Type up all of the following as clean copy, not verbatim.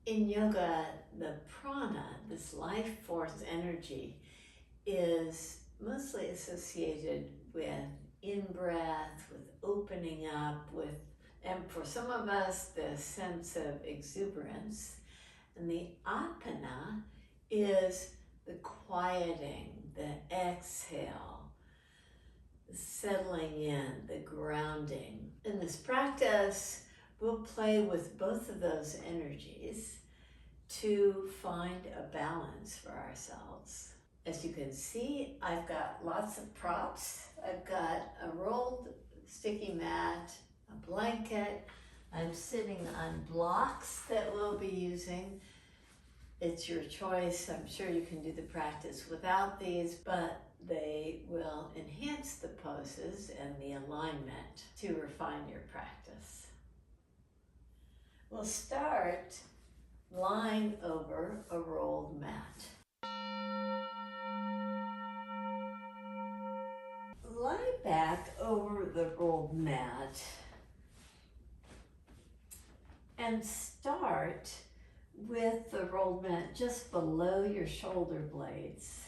In yoga, the prana, this life force energy, is mostly associated with in-breath, with opening up, and for some of us, the sense of exuberance. And the apana is the quieting, the exhale, the settling in, the grounding. In this practice, we'll play with both of those energies to find a balance for ourselves. As you can see, I've got lots of props. I've got a rolled sticky mat, a blanket. I'm sitting on blocks that we'll be using. It's your choice. I'm sure you can do the practice without these, but they will enhance the poses and the alignment to refine your practice. We'll start lying over a rolled mat. Lie back over the rolled mat and start with the rolled mat just below your shoulder blades.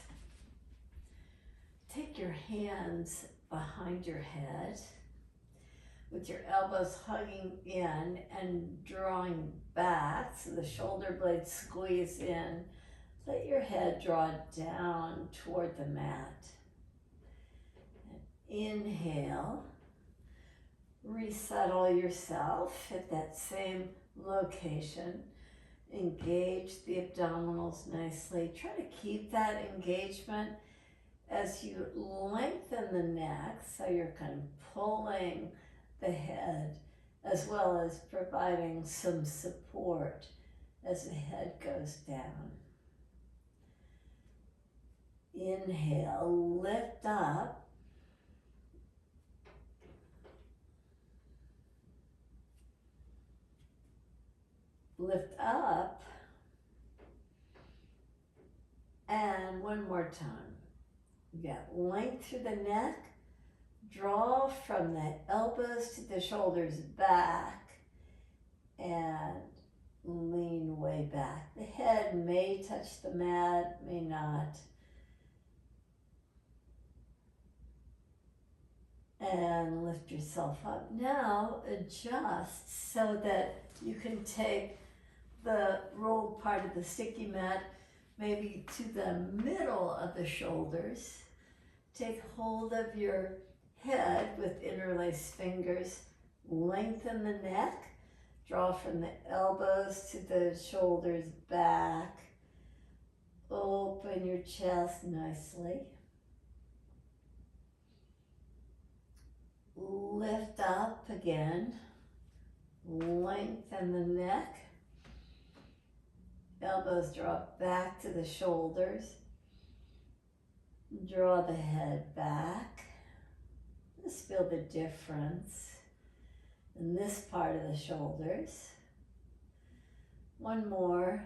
Take your hands behind your head with your elbows hugging in and drawing back so the shoulder blades squeeze in. Let your head draw down toward the mat. Inhale, resettle yourself at that same location. Engage the abdominals nicely. Try to keep that engagement as you lengthen the neck, so you're kind of pulling the head as well as providing some support as the head goes down. Inhale, lift up. Lift up, and one more time. You got length through the neck, draw from the elbows to the shoulders back, and lean way back. The head may touch the mat, may not. And lift yourself up. Now adjust so that you can take the rolled part of the sticky mat maybe to the middle of the shoulders. Take hold of your head with interlaced fingers. Lengthen the neck. Draw from the elbows to the shoulders back. Open your chest nicely. Lift up again. Lengthen the neck. Elbows draw back to the shoulders. Draw the head back. Just feel the difference in this part of the shoulders. One more.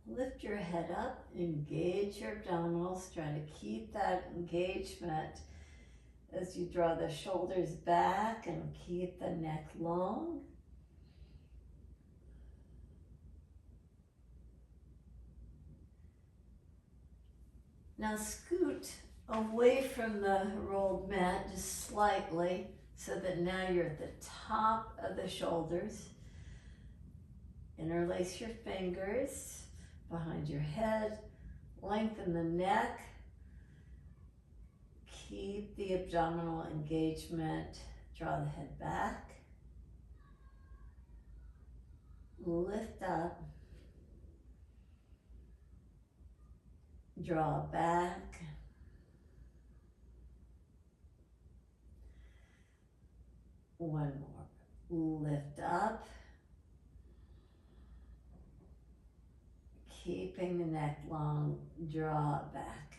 Lift your head up. Engage your abdominals. Try to keep that engagement as you draw the shoulders back and keep the neck long. Now scoot away from the rolled mat just slightly so that now you're at the top of the shoulders. Interlace your fingers behind your head. Lengthen the neck. Keep the abdominal engagement. Draw the head back. Lift up. Draw back. One more. Lift up. Keeping the neck long. Draw back.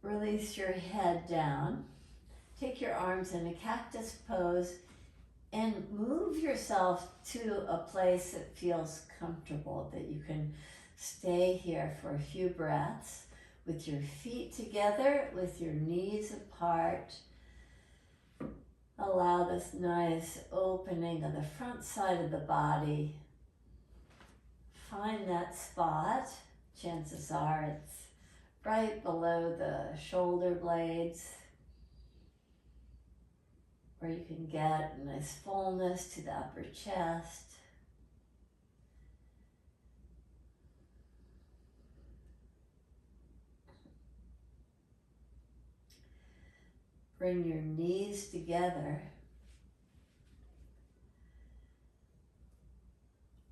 Release your head down. Take your arms in a cactus pose and move yourself to a place that feels comfortable, that you can stay here for a few breaths with your feet together, with your knees apart. Allow this nice opening on the front side of the body. Find that spot. Chances are it's right below the shoulder blades, where you can get a nice fullness to the upper chest. Bring your knees together.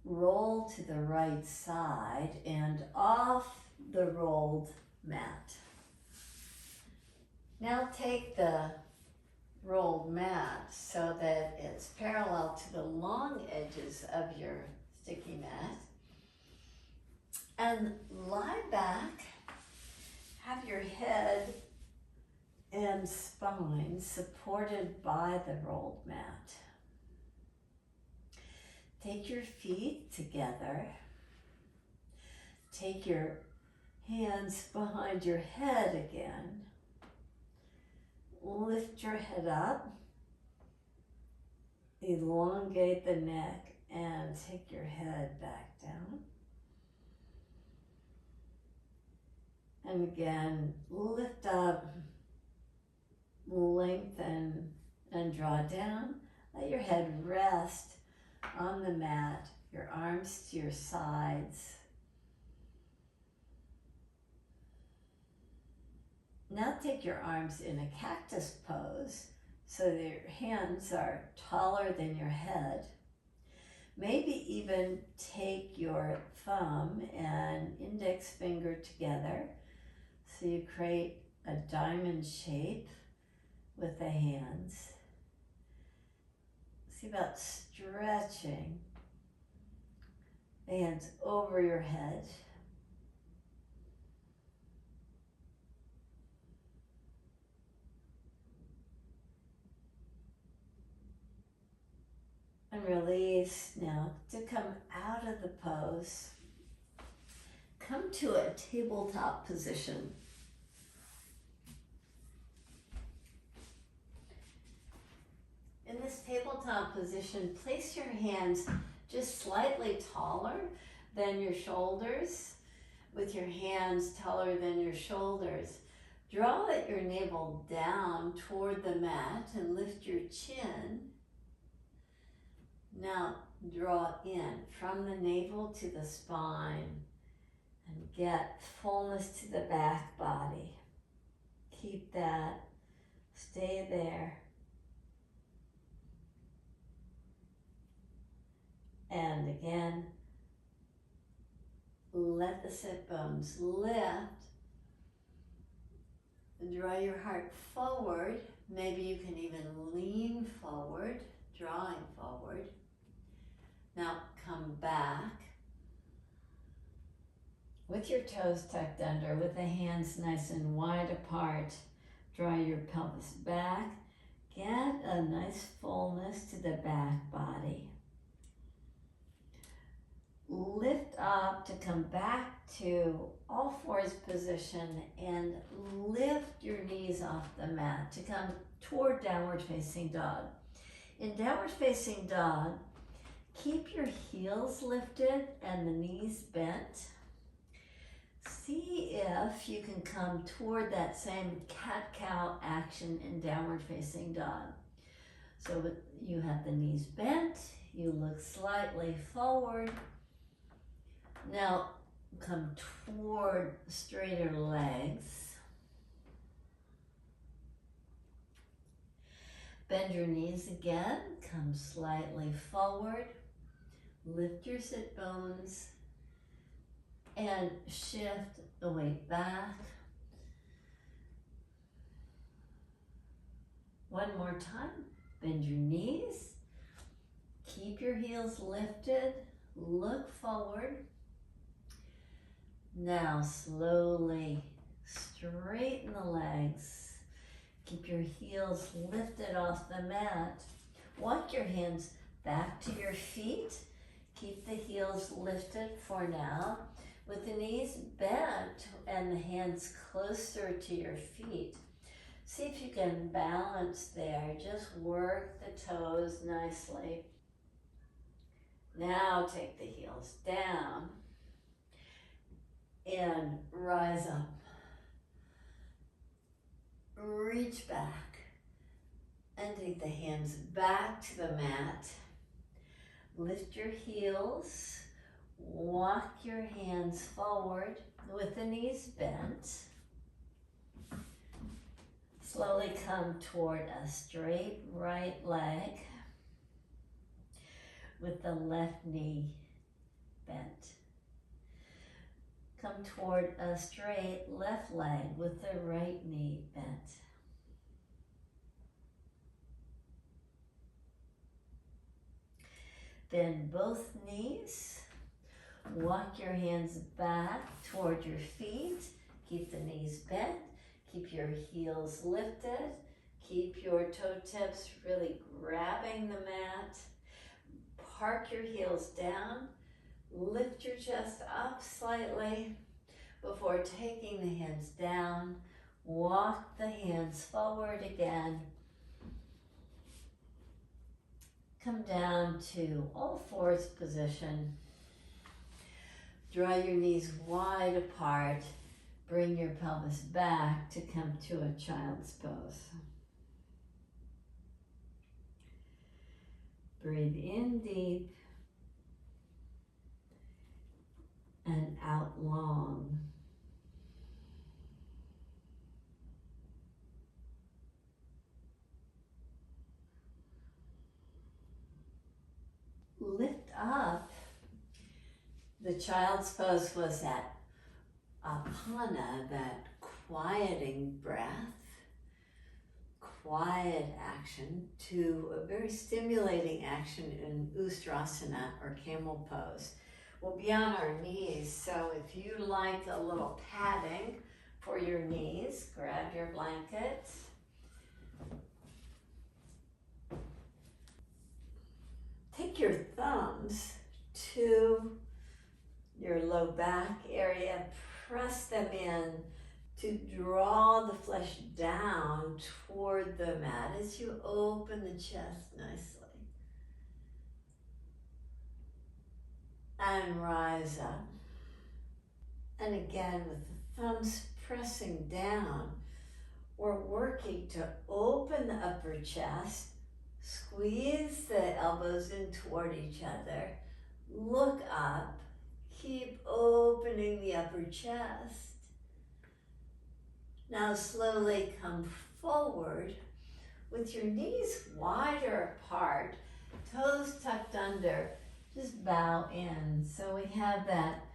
Roll to the right side and off the rolled mat. Now take the rolled mat so that it's parallel to the long edges of your sticky mat. And lie back. Have your head and spine supported by the rolled mat. Take your feet together. Take your hands behind your head again. Lift your head up. Elongate the neck and take your head back down. And again, lift up, lengthen, and draw down. Let your head rest on the mat, your arms to your sides. Now take your arms in a cactus pose so that your hands are taller than your head. Maybe even take your thumb and index finger together so you create a diamond shape with the hands. See about stretching the hands over your head. And release now to come out of the pose. Come to a tabletop position. In this tabletop position, place your hands just slightly taller than your shoulders. With your hands taller than your shoulders, draw your navel down toward the mat and lift your chin. Now draw in from the navel to the spine and get fullness to the back body. Keep that. Stay there. And again, let the sit bones lift. Draw your heart forward. Maybe you can even lean forward, drawing forward. Now come back with your toes tucked under, with the hands nice and wide apart. Draw your pelvis back. Get a nice fullness to the back body. Lift up to come back to all fours position and lift your knees off the mat to come toward downward facing dog. In downward facing dog, keep your heels lifted and the knees bent. See if you can come toward that same cat-cow action in downward facing dog. So you have the knees bent, you look slightly forward. Now come toward straighter legs. Bend your knees again, come slightly forward. Lift your sit bones and shift the weight back. One more time, bend your knees, keep your heels lifted, look forward. Now slowly straighten the legs. Keep your heels lifted off the mat. Walk your hands back to your feet. Keep the heels lifted for now, with the knees bent and the hands closer to your feet. See if you can balance there. Just work the toes nicely. Now take the heels down and rise up. Reach back and take the hands back to the mat. Lift your heels. Walk your hands forward with the knees bent. Slowly come toward a straight right leg with the left knee bent. Come toward a straight left leg with the right knee bent. Bend both knees. Walk your hands back toward your feet. Keep the knees bent. Keep your heels lifted. Keep your toe tips really grabbing the mat. Park your heels down. Lift your chest up slightly before taking the hands down. Walk the hands forward again. Come down to all fours position. Draw your knees wide apart. Bring your pelvis back to come to a child's pose. Breathe in deep and out long. Lift up. The child's pose was that apana, that quieting breath, quiet action, to a very stimulating action in Ustrasana or camel pose. We'll be on our knees, so if you like a little padding for your knees, grab your blanket. Take your thumbs to your low back area, press them in to draw the flesh down toward the mat as you open the chest nicely. And rise up. And again, with the thumbs pressing down, we're working to open the upper chest, squeeze the elbows in toward each other, look up, keep opening the upper chest. Now slowly come forward with your knees wider apart, toes tucked under, just bow in. So we have that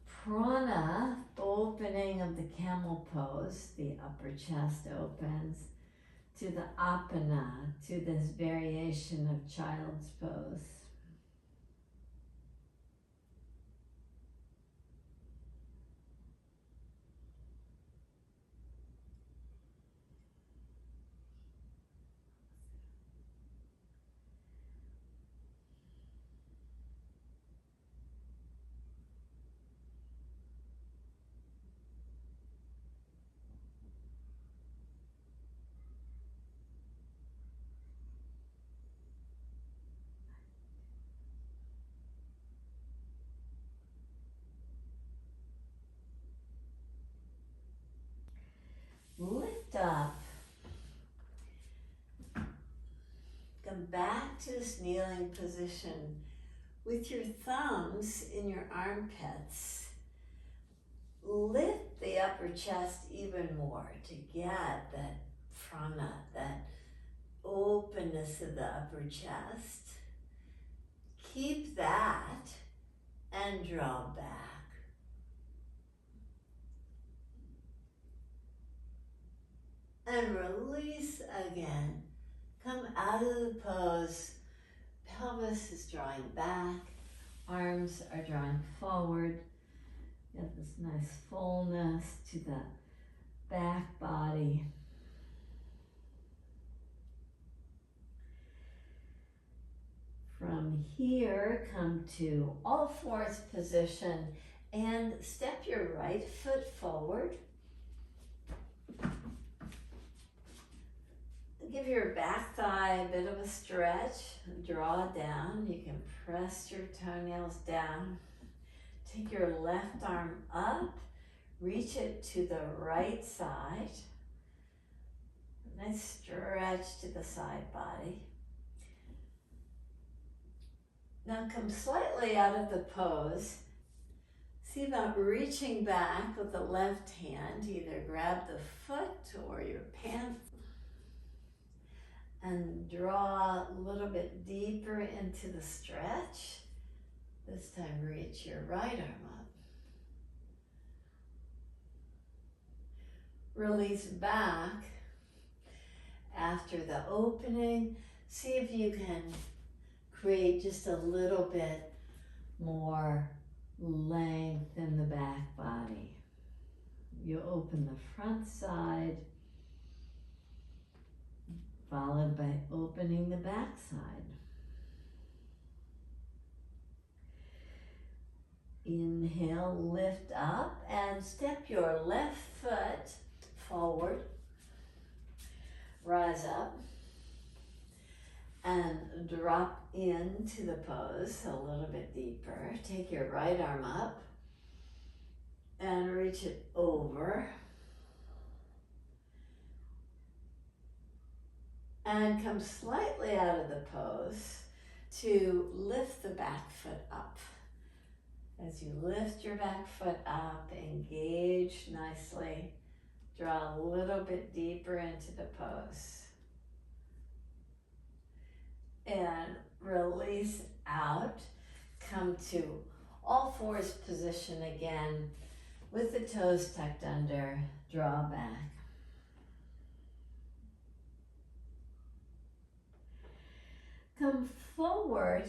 prana, opening of the camel pose, the upper chest opens, to the apana, to this variation of child's pose. Lift up. Come back to this kneeling position with your thumbs in your armpits. Lift the upper chest even more to get that prana, that openness of the upper chest. Keep that and draw back. And release again. Come out of the pose. Pelvis is drawing back. Arms are drawing forward. You have this nice fullness to the back body. From here, come to all fours position and step your right foot forward. Give your back thigh a bit of a stretch. Draw down. You can press your toenails down. Take your left arm up. Reach it to the right side. Nice stretch to the side body. Now come slightly out of the pose. See about reaching back with the left hand. Either grab the foot or your pants. And draw a little bit deeper into the stretch. This time reach your right arm up. Release back after the opening. See if you can create just a little bit more length in the back body. You open the front side, followed by opening the back side. Inhale, lift up and step your left foot forward. Rise up and drop into the pose a little bit deeper. Take your right arm up and reach it over. And come slightly out of the pose to lift the back foot up. As you lift your back foot up, engage nicely. Draw a little bit deeper into the pose. And release out. Come to all fours position again with the toes tucked under. Draw back. Come forward.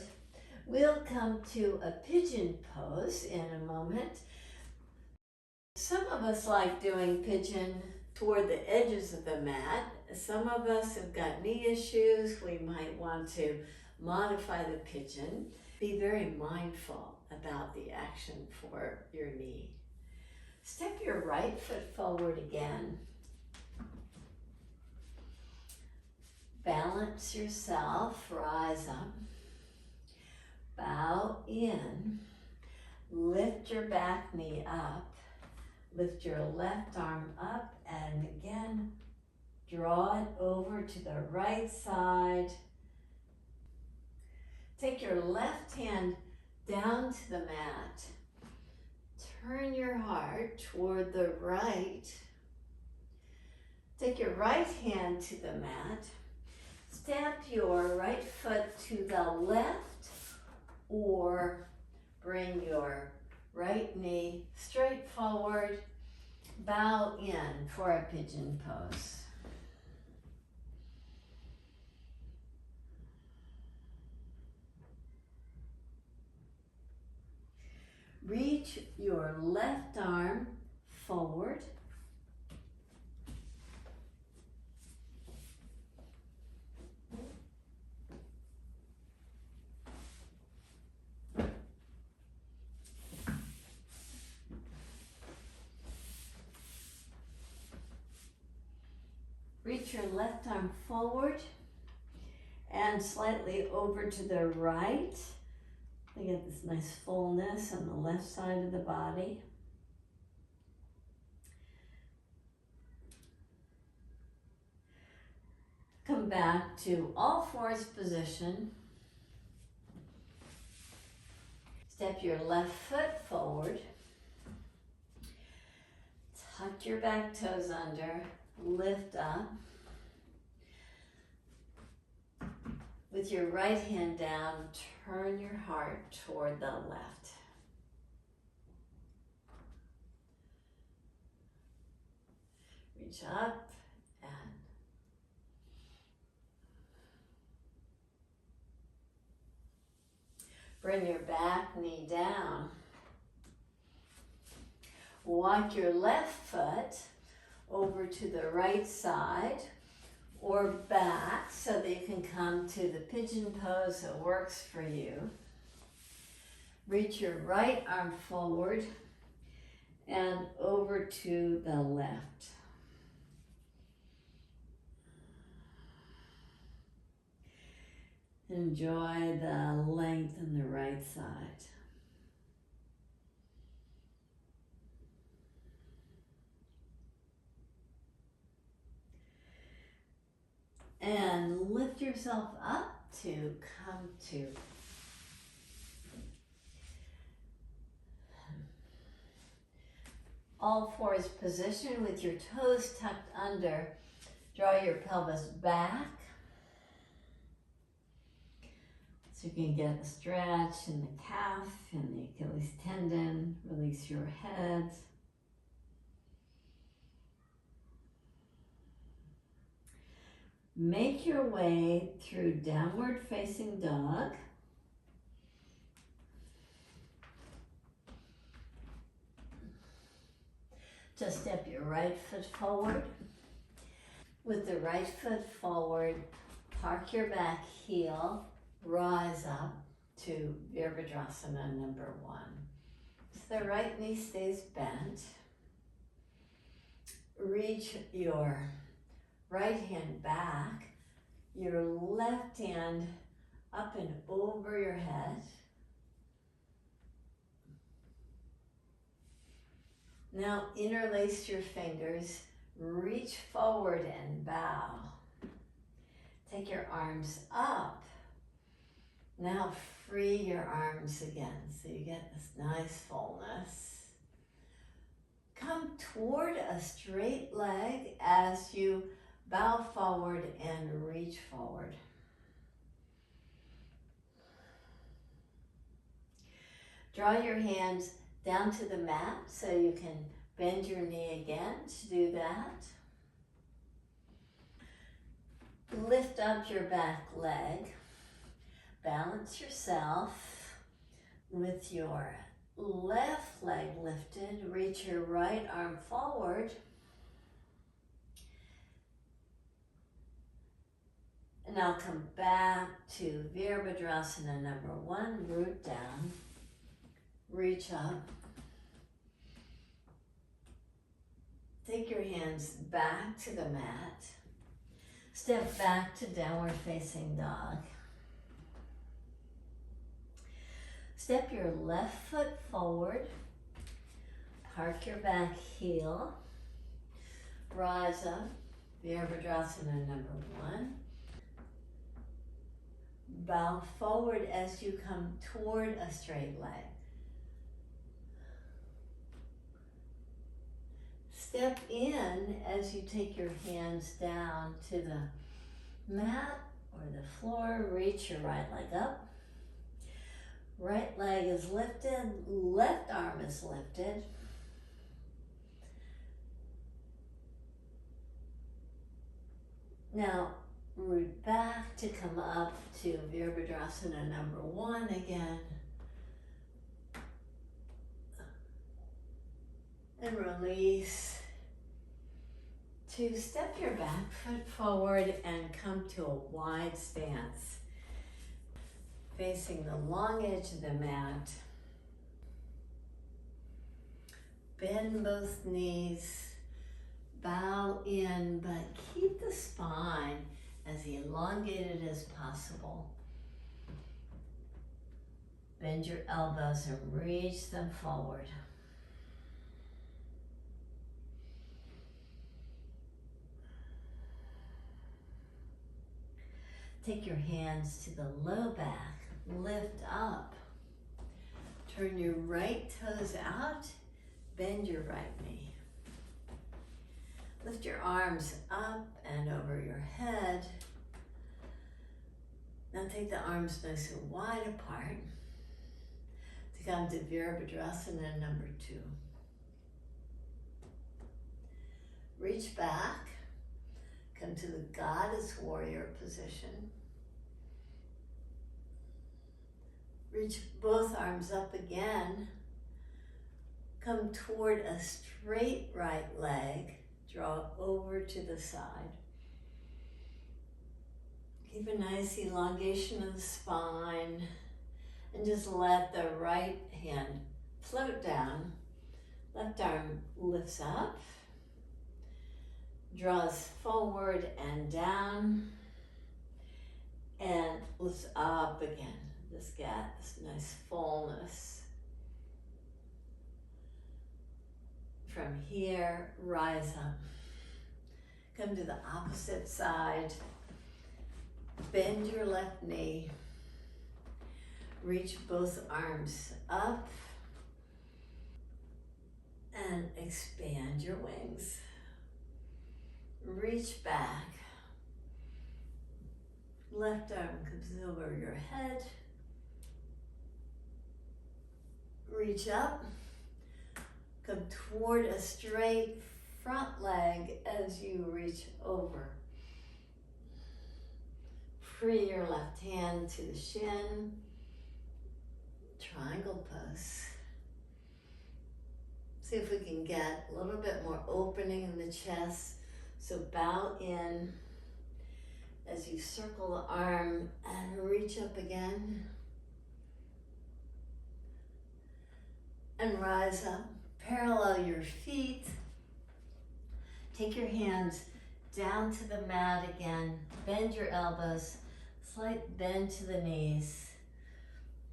We'll come to a pigeon pose in a moment. Some of us like doing pigeon toward the edges of the mat. Some of us have got knee issues. We might want to modify the pigeon. Be very mindful about the action for your knee. Step your right foot forward again. Balance yourself, rise up. Bow in, lift your back knee up, lift your left arm up, and again, draw it over to the right side. Take your left hand down to the mat. Turn your heart toward the right. Take your right hand to the mat. Step your right foot to the left, or bring your right knee straight forward, bow in for a pigeon pose. Reach your left arm forward. Reach your left arm forward and slightly over to the right. You get this nice fullness on the left side of the body. Come back to all fours position. Step your left foot forward. Tuck your back toes under. Lift up. With your right hand down, turn your heart toward the left. Reach up and bring your back knee down. Walk your left foot over to the right side or back so that you can come to the pigeon pose that works for you. Reach your right arm forward and over to the left. Enjoy the length in the right side. And lift yourself up to come to all fours position with your toes tucked under. Draw your pelvis back so you can get a stretch in the calf and the Achilles tendon. Release your head. Make your way through downward facing dog. Just step your right foot forward. With the right foot forward, park your back heel, rise up to Virabhadrasana number 1. So the right knee stays bent. Reach your right hand back, your left hand up and over your head. Now interlace your fingers, reach forward and bow. Take your arms up. Now free your arms again so you get this nice fullness. Come toward a straight leg as you bow forward and reach forward. Draw your hands down to the mat so you can bend your knee again to do that. Lift up your back leg. Balance yourself with your left leg lifted. Reach your right arm forward. And now come back to Virabhadrasana number 1, root down. Reach up. Take your hands back to the mat. Step back to downward facing dog. Step your left foot forward. Park your back heel. Rise up. Virabhadrasana number 1. Bow forward as you come toward a straight leg. Step in as you take your hands down to the mat or the floor. Reach your right leg up. Right leg is lifted, left arm is lifted. Now root back to come up to Virabhadrasana number 1 again. And release. To step your back foot forward and come to a wide stance. Facing the long edge of the mat. Bend both knees. Bow in, but keep the spine as elongated as possible. Bend your elbows and reach them forward. Take your hands to the low back, lift up. Turn your right toes out, bend your right knee. Lift your arms up and over your head. Now take the arms nice and wide apart to come to Virabhadrasana number 2. Reach back, come to the Goddess Warrior position. Reach both arms up again. Come toward a straight right leg. Draw over to the side. Keep a nice elongation of the spine. And just let the right hand float down. Left arm lifts up. Draws forward and down. And lifts up. up again. Just get this nice fullness. From here, rise up. Come to the opposite side. Bend your left knee. Reach both arms up. And expand your wings. Reach back. Left arm comes over your head. Reach up. Come toward a straight front leg as you reach over. Free your left hand to the shin. Triangle pose. See if we can get a little bit more opening in the chest. So bow in as you circle the arm and reach up again. And rise up. Parallel your feet. Take your hands down to the mat again. Bend your elbows. Slight bend to the knees.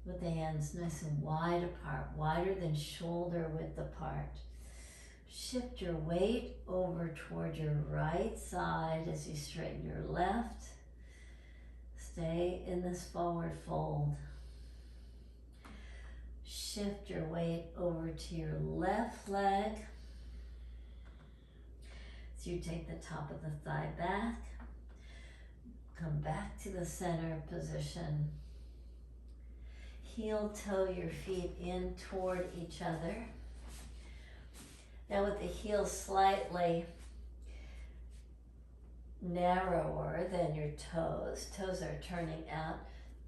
With the hands nice and wide apart, wider than shoulder width apart. Shift your weight over toward your right side as you straighten your left. Stay in this forward fold. Shift your weight over to your left leg. So you take the top of the thigh back. Come back to the center position. Heel toe your feet in toward each other. Now with the heels slightly narrower than your toes are turning out,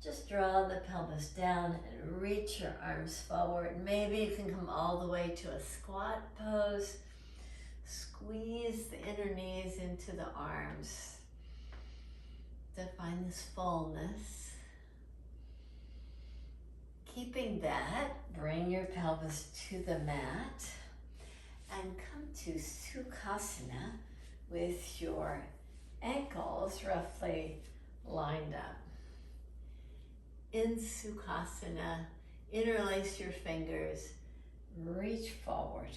just draw the pelvis down and reach your arms forward. Maybe you can come all the way to a squat pose. Squeeze the inner knees into the arms to find this fullness. Keeping that, bring your pelvis to the mat and come to Sukhasana with your ankles roughly lined up. In Sukhasana, interlace your fingers, reach forward.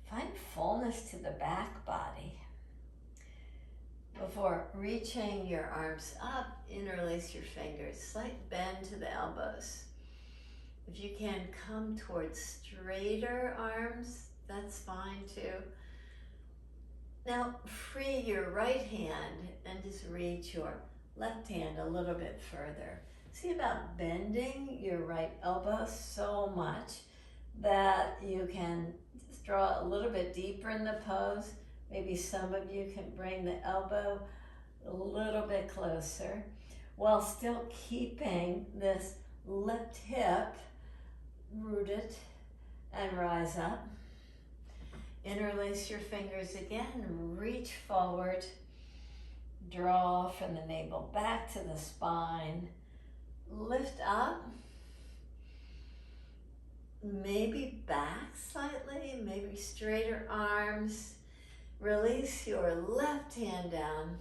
Find fullness to the back body. Before reaching your arms up, interlace your fingers, slight bend to the elbows. If you can come towards straighter arms, that's fine too. Now free your right hand and just reach your left hand a little bit further. See about bending your right elbow so much that you can just draw a little bit deeper in the pose. Maybe some of you can bring the elbow a little bit closer while still keeping this lift hip rooted and rise up. Interlace your fingers again, reach forward, draw from the navel back to the spine, lift up, maybe back slightly, maybe straighter arms. Release your left hand down.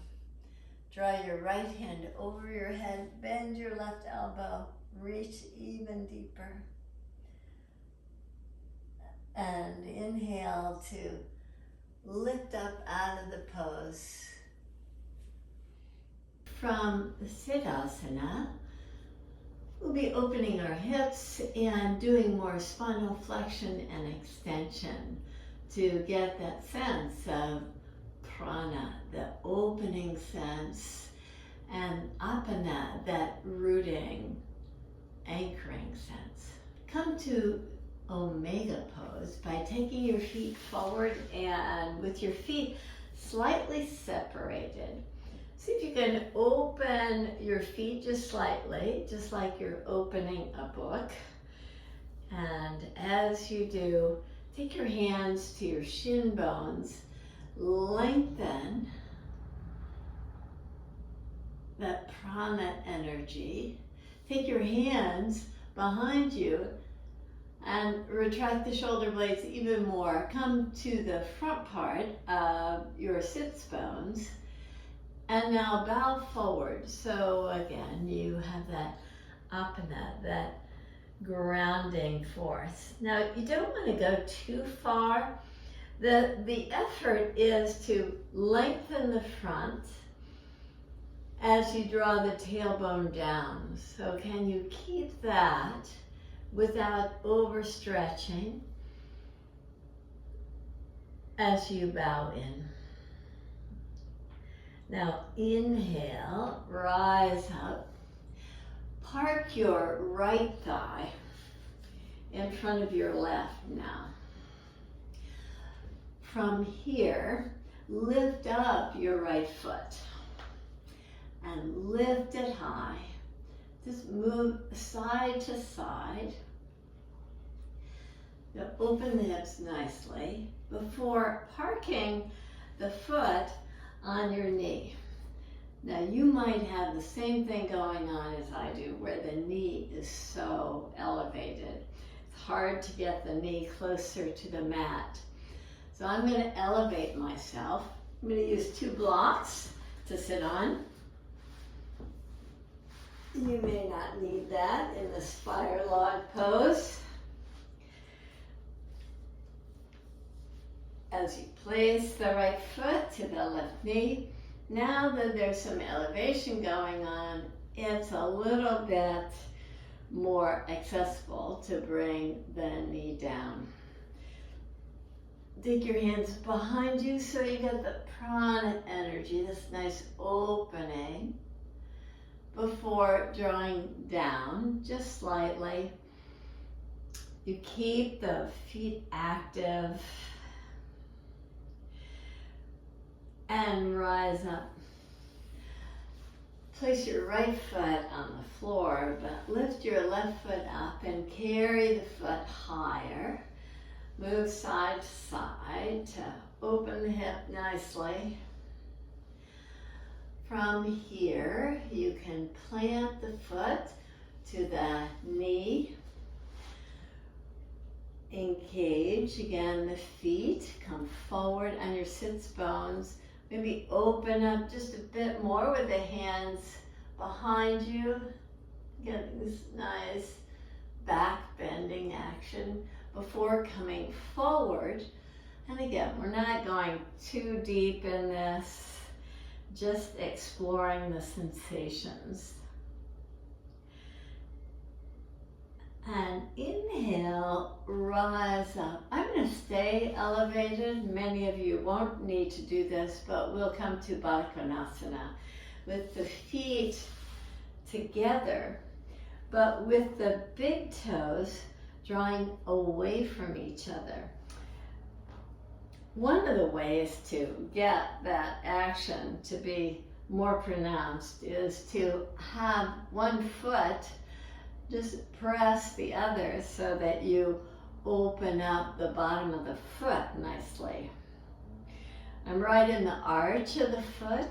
Draw your right hand over your head. Bend your left elbow. Reach even deeper. And inhale to lift up out of the pose. From Siddhasana, we'll be opening our hips and doing more spinal flexion and extension to get that sense of prana, the opening sense, and apana, that rooting, anchoring sense. Come to Omega pose by taking your feet forward and with your feet slightly separated. See if you can open your feet just slightly, just like you're opening a book. And as you do, take your hands to your shin bones, lengthen that prana energy. Take your hands behind you and retract the shoulder blades even more. Come to the front part of your sits bones And now bow forward. So again, you have that apana, that grounding force. Now you don't want to go too far. The effort is to lengthen the front as you draw the tailbone down. So can you keep that without overstretching as you bow in? Now inhale, rise up. Park your right thigh in front of your left now. From here, lift up your right foot and lift it high. Just move side to side. Now open the hips nicely before parking the foot on your knee. Now you might have the same thing going on as I do, where the knee is so elevated. It's hard to get the knee closer to the mat. So I'm going to elevate myself. I'm going to use 2 blocks to sit on. You may not need that in this fire log pose. As you place the right foot to the left knee, now that there's some elevation going on, it's a little bit more accessible to bring the knee down. Take your hands behind you so you get the prana energy, this nice opening, before drawing down just slightly. You keep the feet active and rise up. Place your right foot on the floor, but lift your left foot up and carry the foot higher. Move side to side to open the hip nicely. From here, you can plant the foot to the knee. Engage again the feet. Come forward on your sits bones. Maybe open up just a bit more with the hands behind you. Get this nice back bending action before coming forward. And again, we're not going too deep in this, just exploring the sensations. And inhale, rise up. I'm going to stay elevated. Many of you won't need to do this, but we'll come to Purvottanasana with the feet together, but with the big toes drawing away from each other. One of the ways to get that action to be more pronounced is to have one foot just press the other so that you open up the bottom of the foot nicely. I'm right in the arch of the foot,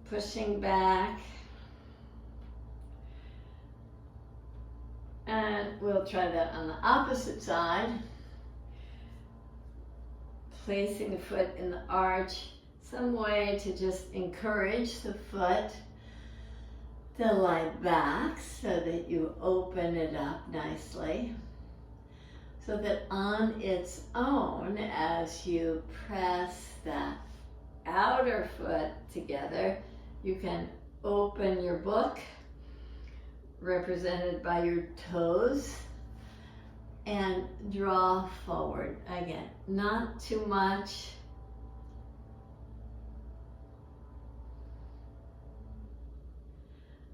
pushing back. And we'll try that on the opposite side. Placing the foot in the arch, some way to just encourage the foot to lie back so that you open it up nicely. So that on its own, as you press that outer foot together, you can open your book, represented by your toes, and draw forward. Again, not too much.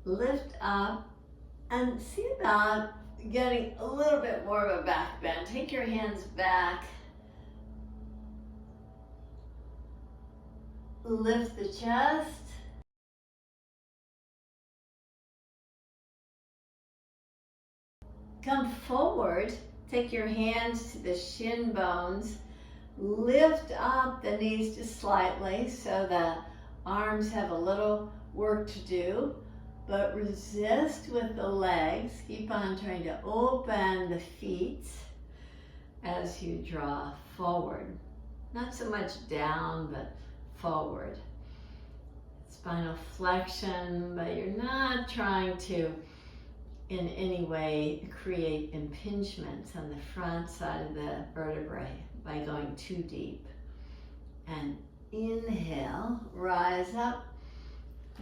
Lift up and see about getting a little bit more of a back bend. Take your hands back. Lift the chest. Come forward. Take your hands to the shin bones. Lift up the knees just slightly so the arms have a little work to do. But resist with the legs. Keep on trying to open the feet as you draw forward. Not so much down, but forward. spinal flexion, but you're not trying to in any way create impingements on the front side of the vertebrae by going too deep. And inhale, rise up,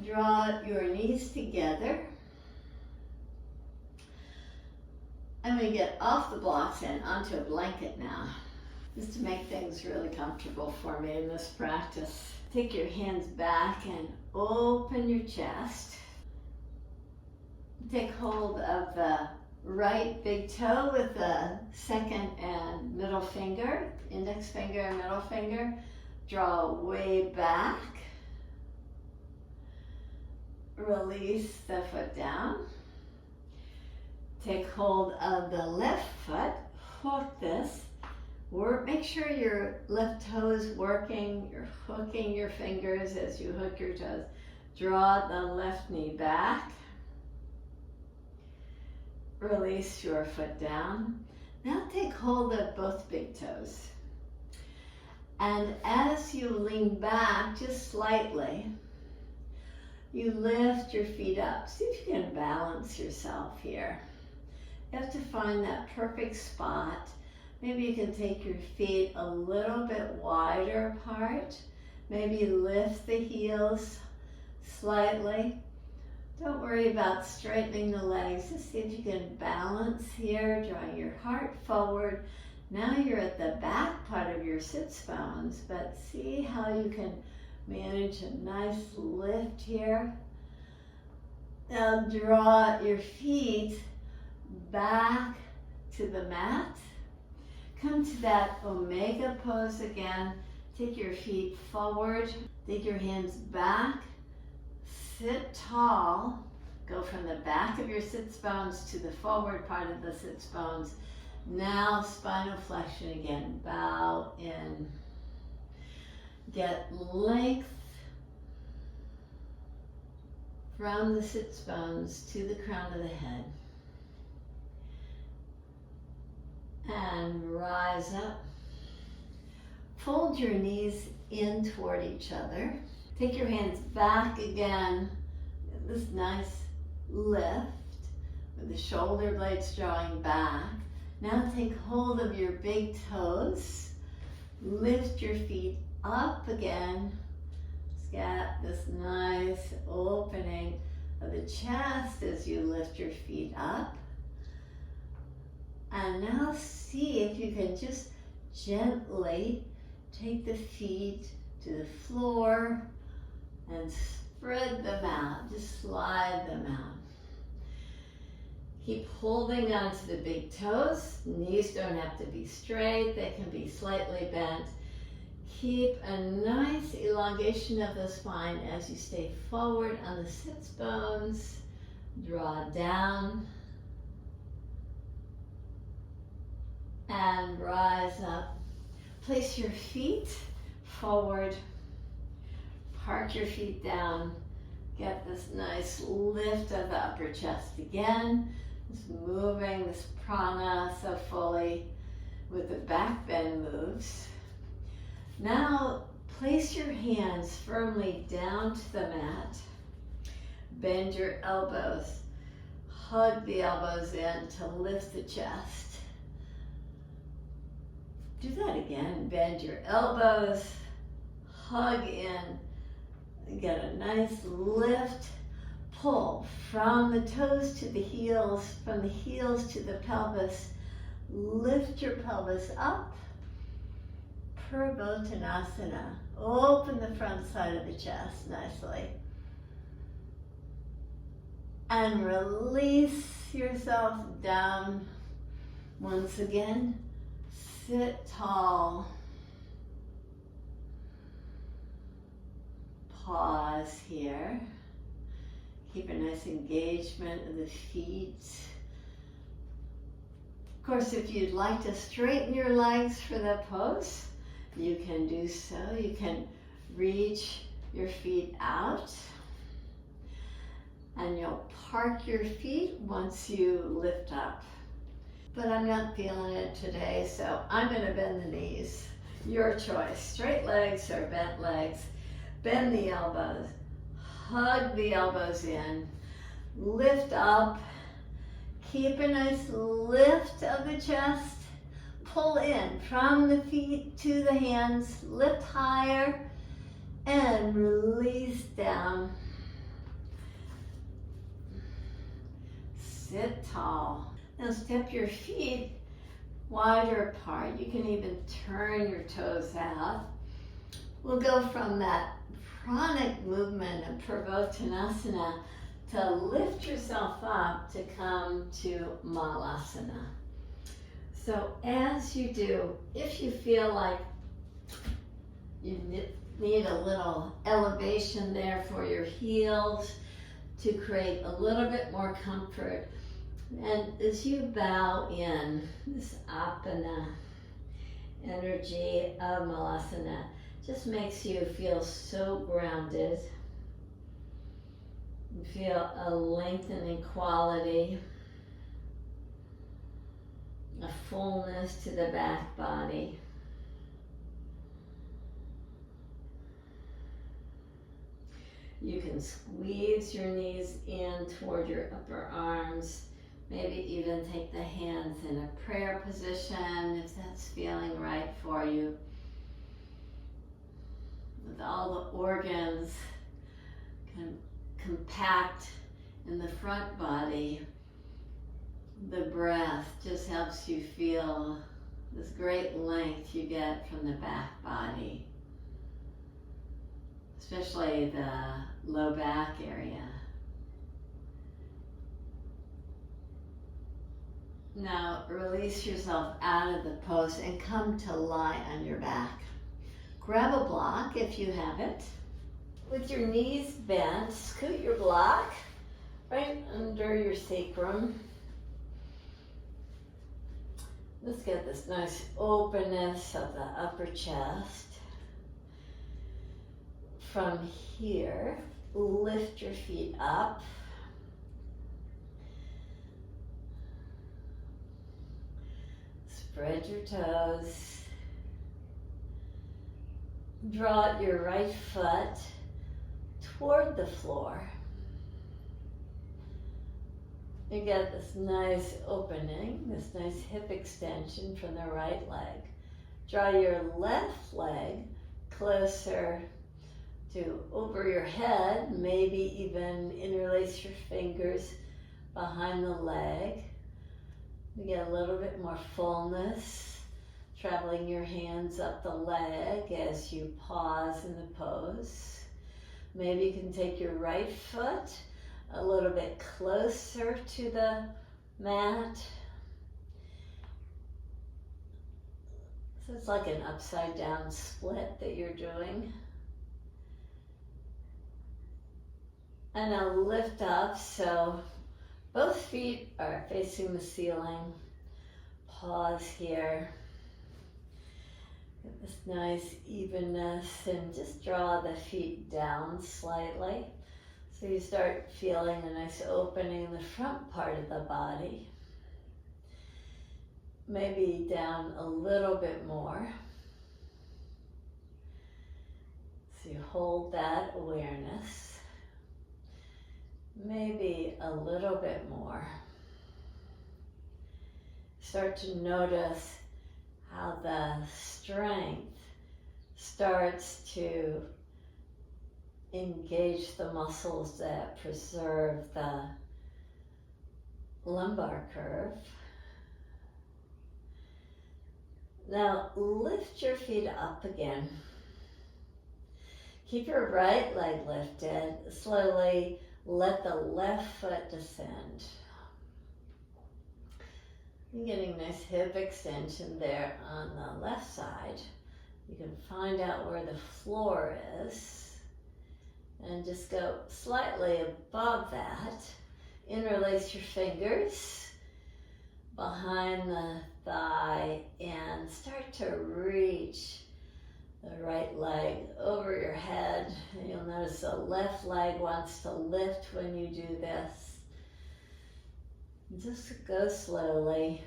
draw your knees together. I'm going to get off the blocks and onto a blanket now, just to make things really comfortable for me in this practice. Take your hands back and open your chest. Take hold of the right big toe with the second and middle finger, index finger and middle finger. Draw way back. Release the foot down. Take hold of the left foot. Hook this. Make sure your left toe is working. You're hooking your fingers as you hook your toes. Draw the left knee back. Release your foot down. Now take hold of both big toes. And as you lean back just slightly, you lift your feet up. See if you can balance yourself here. You have to find that perfect spot. Maybe you can take your feet a little bit wider apart. Maybe lift the heels slightly. Don't worry about straightening the legs. Just see if you can balance here, drawing your heart forward. Now you're at the back part of your sits bones, but see how you can manage a nice lift here. Now draw your feet back to the mat. Come to that omega pose again. Take your feet forward. Take your hands back. Sit tall. Go from the back of your sits bones to the forward part of the sits bones. Now spinal flexion again. Bow in. Get length from the sits bones to the crown of the head. And rise up. Fold your knees in toward each other. Take your hands back again. This nice lift with the shoulder blades drawing back. Now take hold of your big toes. Lift your feet up again. Get this nice opening of the chest as you lift your feet up. And now see if you can just gently take the feet to the floor and spread them out. Just slide them out. Keep holding onto the big toes. Knees don't have to be straight. They can be slightly bent. Keep a nice elongation of the spine as you stay forward on the sits bones. Draw down. And rise up. Place your feet forward. Park your feet down. Get this nice lift of the upper chest again. Just moving this prana so fully with the back bend moves. Now place your hands firmly down to the mat. Bend your elbows. Hug the elbows in to lift the chest. Do that again. Bend your elbows. Hug in. Get a nice lift. Pull from the toes to the heels, from the heels to the pelvis. Lift your pelvis up. Purvottanasana. Open the front side of the chest nicely. And release yourself down. Once again, sit tall. Pause here. Keep a nice engagement of the feet. Of course, if you'd like to straighten your legs for the pose, you can do so. You can reach your feet out. And you'll park your feet once you lift up. But I'm not feeling it today, so I'm going to bend the knees. Your choice. Straight legs or bent legs. Bend the elbows. hug the elbows in, lift up, keep a nice lift of the chest, pull in from the feet to the hands, lift higher, and release down. Sit tall. Now step your feet wider apart. You can even turn your toes out. We'll go from that pranic movement of Purvottanasana to lift yourself up to come to Malasana. So as you do, if you feel like you need a little elevation there for your heels to create a little bit more comfort, and as you bow in, this apana energy of Malasana just makes you feel so grounded. You feel a lengthening quality, a fullness to the back body. You can squeeze your knees in toward your upper arms. Maybe even take the hands in a prayer position if that's feeling right for you. With all the organs compact in the front body, the breath just helps you feel this great length you get from the back body, especially the low back area. Now release yourself out of the pose and come to lie on your back. Grab a block if you have it. With your knees bent, scoot your block right under your sacrum. Let's get this nice openness of the upper chest. From here, lift your feet up. Spread your toes. Draw your right foot toward the floor. You get this nice opening, this nice hip extension from the right leg. Draw your left leg closer to over your head, maybe even interlace your fingers behind the leg. You get a little bit more fullness, traveling your hands up the leg as you pause in the pose. Maybe you can take your right foot a little bit closer to the mat. So it's like an upside down split that you're doing. And now lift up so both feet are facing the ceiling. Pause here. Get this nice evenness and just draw the feet down slightly. So you start feeling a nice opening in the front part of the body. Maybe down a little bit more. So you hold that awareness. Maybe a little bit more. Start to notice how the strength starts to engage the muscles that preserve the lumbar curve. Now lift your feet up again. Keep your right leg lifted. Slowly let the left foot descend. You're getting nice hip extension there on the left side. You can find out where the floor is and just go slightly above that. Interlace your fingers behind the thigh and start to reach the right leg over your head. And you'll notice the left leg wants to lift when you do this. Just go slowly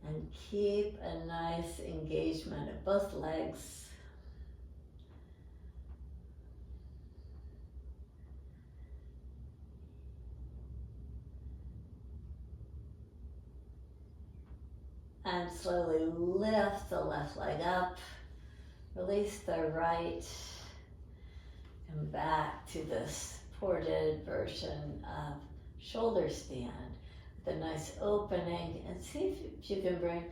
and keep a nice engagement of both legs. And slowly lift the left leg up, release the right, come back to this supported version of shoulder stand with a nice opening, and see if you can bring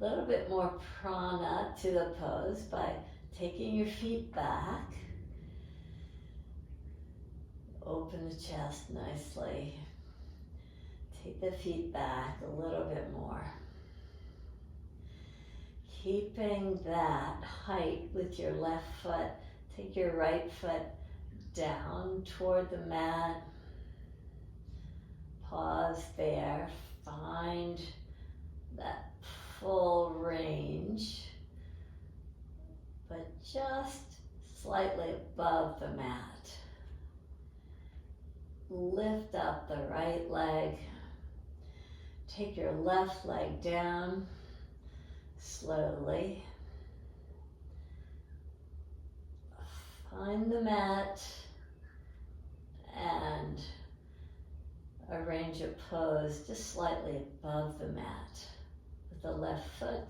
a little bit more prana to the pose by taking your feet back. Open the chest nicely. Take the feet back a little bit more. Keeping that height with your left foot, take your right foot down toward the mat. Pause there. Find that full range, but just slightly above the mat. Lift up the right leg. Take your left leg down slowly. Find the mat and arrange a pose just slightly above the mat with the left foot,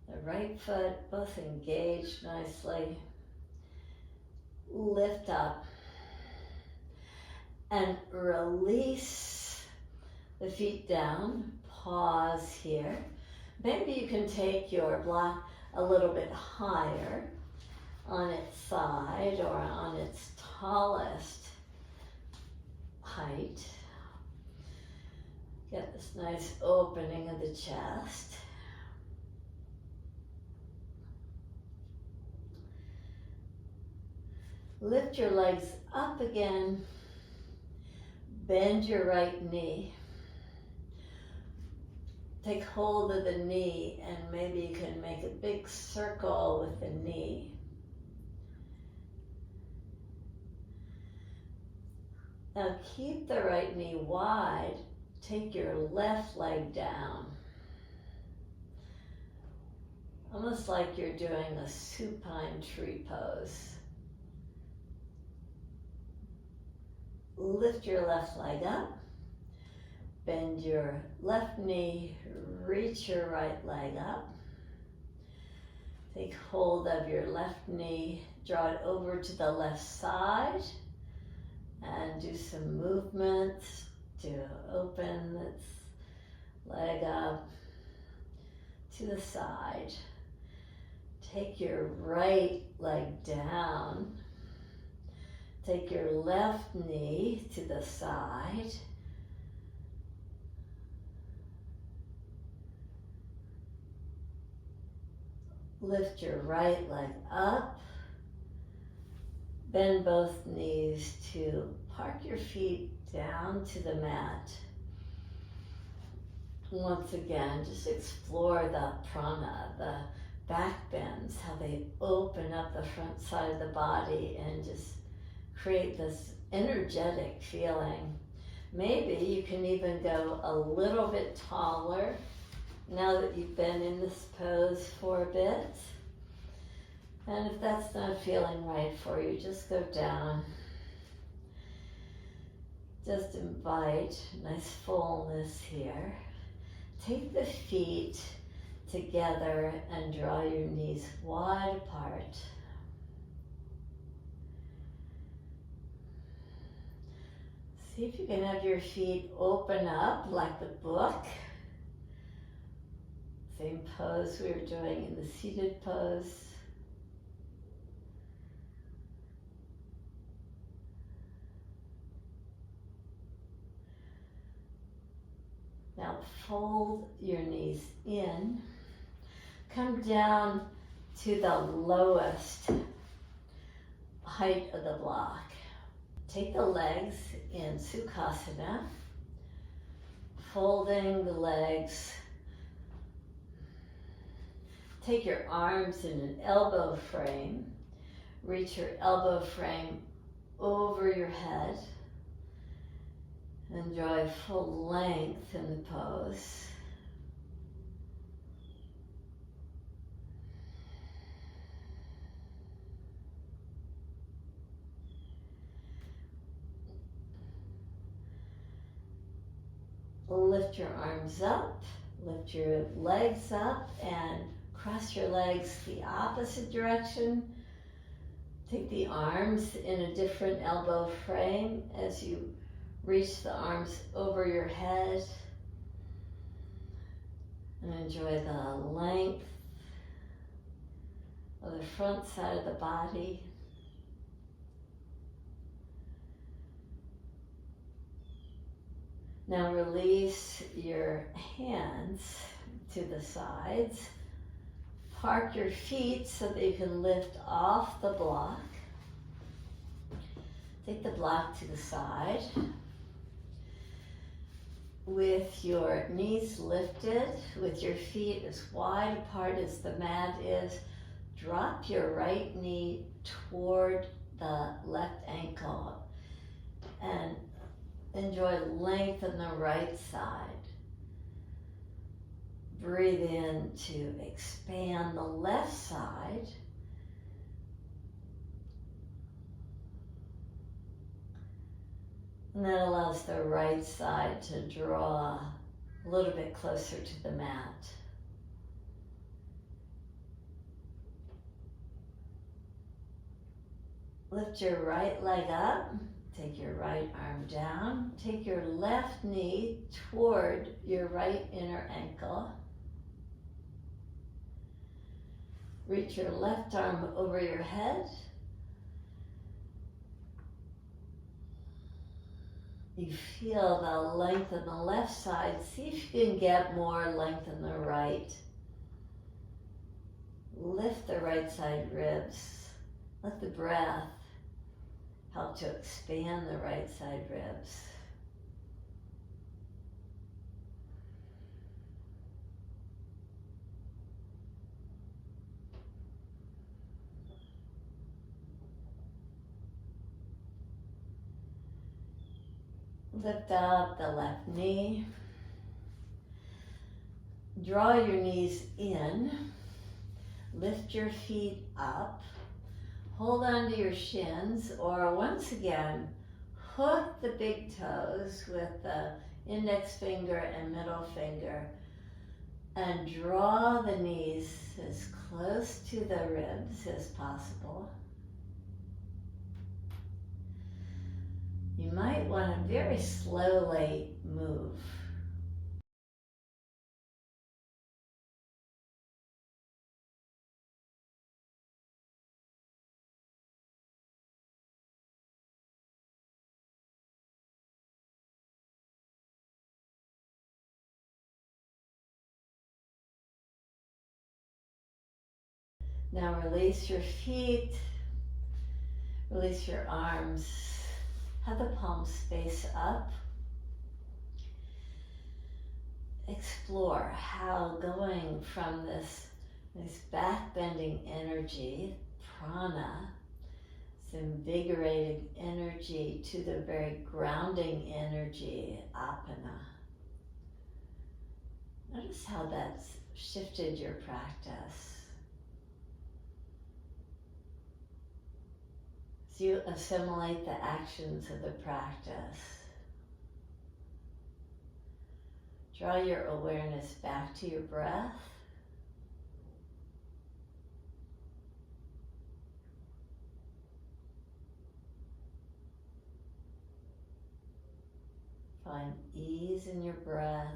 the right foot, both engaged nicely. Lift up and release the feet down. Pause here. Maybe you can take your block a little bit higher on its side or on its tallest height. Get this nice opening of the chest. Lift your legs up again. Bend your right knee. Take hold of the knee, and maybe you can make a big circle with the knee. Now keep the right knee wide. Take your left leg down. Almost like you're doing a supine tree pose. Lift your left leg up. Bend your left knee, reach your right leg up. Take hold of your left knee, draw it over to the left side, and do some movements to open its leg up to the side. Take your right leg down. Take your left knee to the side. Lift your right leg up. Bend both knees to park your feet down to the mat. Once again, just explore the prana, the back bends, how they open up the front side of the body and just create this energetic feeling. Maybe you can even go a little bit taller now that you've been in this pose for a bit. And if that's not feeling right for you, just go down. Just invite nice fullness here. Take the feet together and draw your knees wide apart. See if you can have your feet open up like the book. Same pose we were doing in the seated pose. Now fold your knees in. Come down to the lowest height of the block. Take the legs in Sukhasana, folding the legs. Take your arms in an elbow frame. Reach your elbow frame over your head and draw a full length in the pose. Lift your arms up, Lift your legs up and cross your legs the opposite direction. Take the arms in a different elbow frame as you reach the arms over your head. And enjoy the length of the front side of the body. Now release your hands to the sides. Park your feet so that you can lift off the block. Take the block to the side. With your knees lifted, with your feet as wide apart as the mat is, drop your right knee toward the left ankle and enjoy length on the right side. Breathe in to expand the left side. And that allows the right side to draw a little bit closer to the mat. Lift your right leg up. Take your right arm down. Take your left knee toward your right inner ankle. Reach your left arm over your head. You feel the length on the left side. See if you can get more length on the right. Lift the right side ribs. Let the breath help to expand the right side ribs. Lift up the left knee. Draw your knees in. Lift your feet up. Hold on to your shins, or once again, hook the big toes with the index finger and middle finger and draw the knees as close to the ribs as possible. You might want to very slowly move. Now release your feet, release your arms, have the palms face up. Explore how going from this back bending energy, prana, this invigorating energy, to the very grounding energy, apana. Notice how that's shifted your practice. As you assimilate the actions of the practice, draw your awareness back to your breath. Find ease in your breath.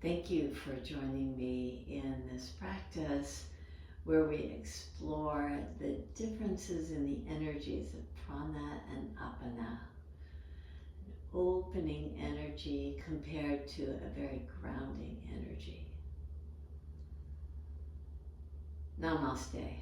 Thank you for joining me in this practice where we explore the differences in the energies of prana and apana. Opening energy compared to a very grounding energy. Namaste.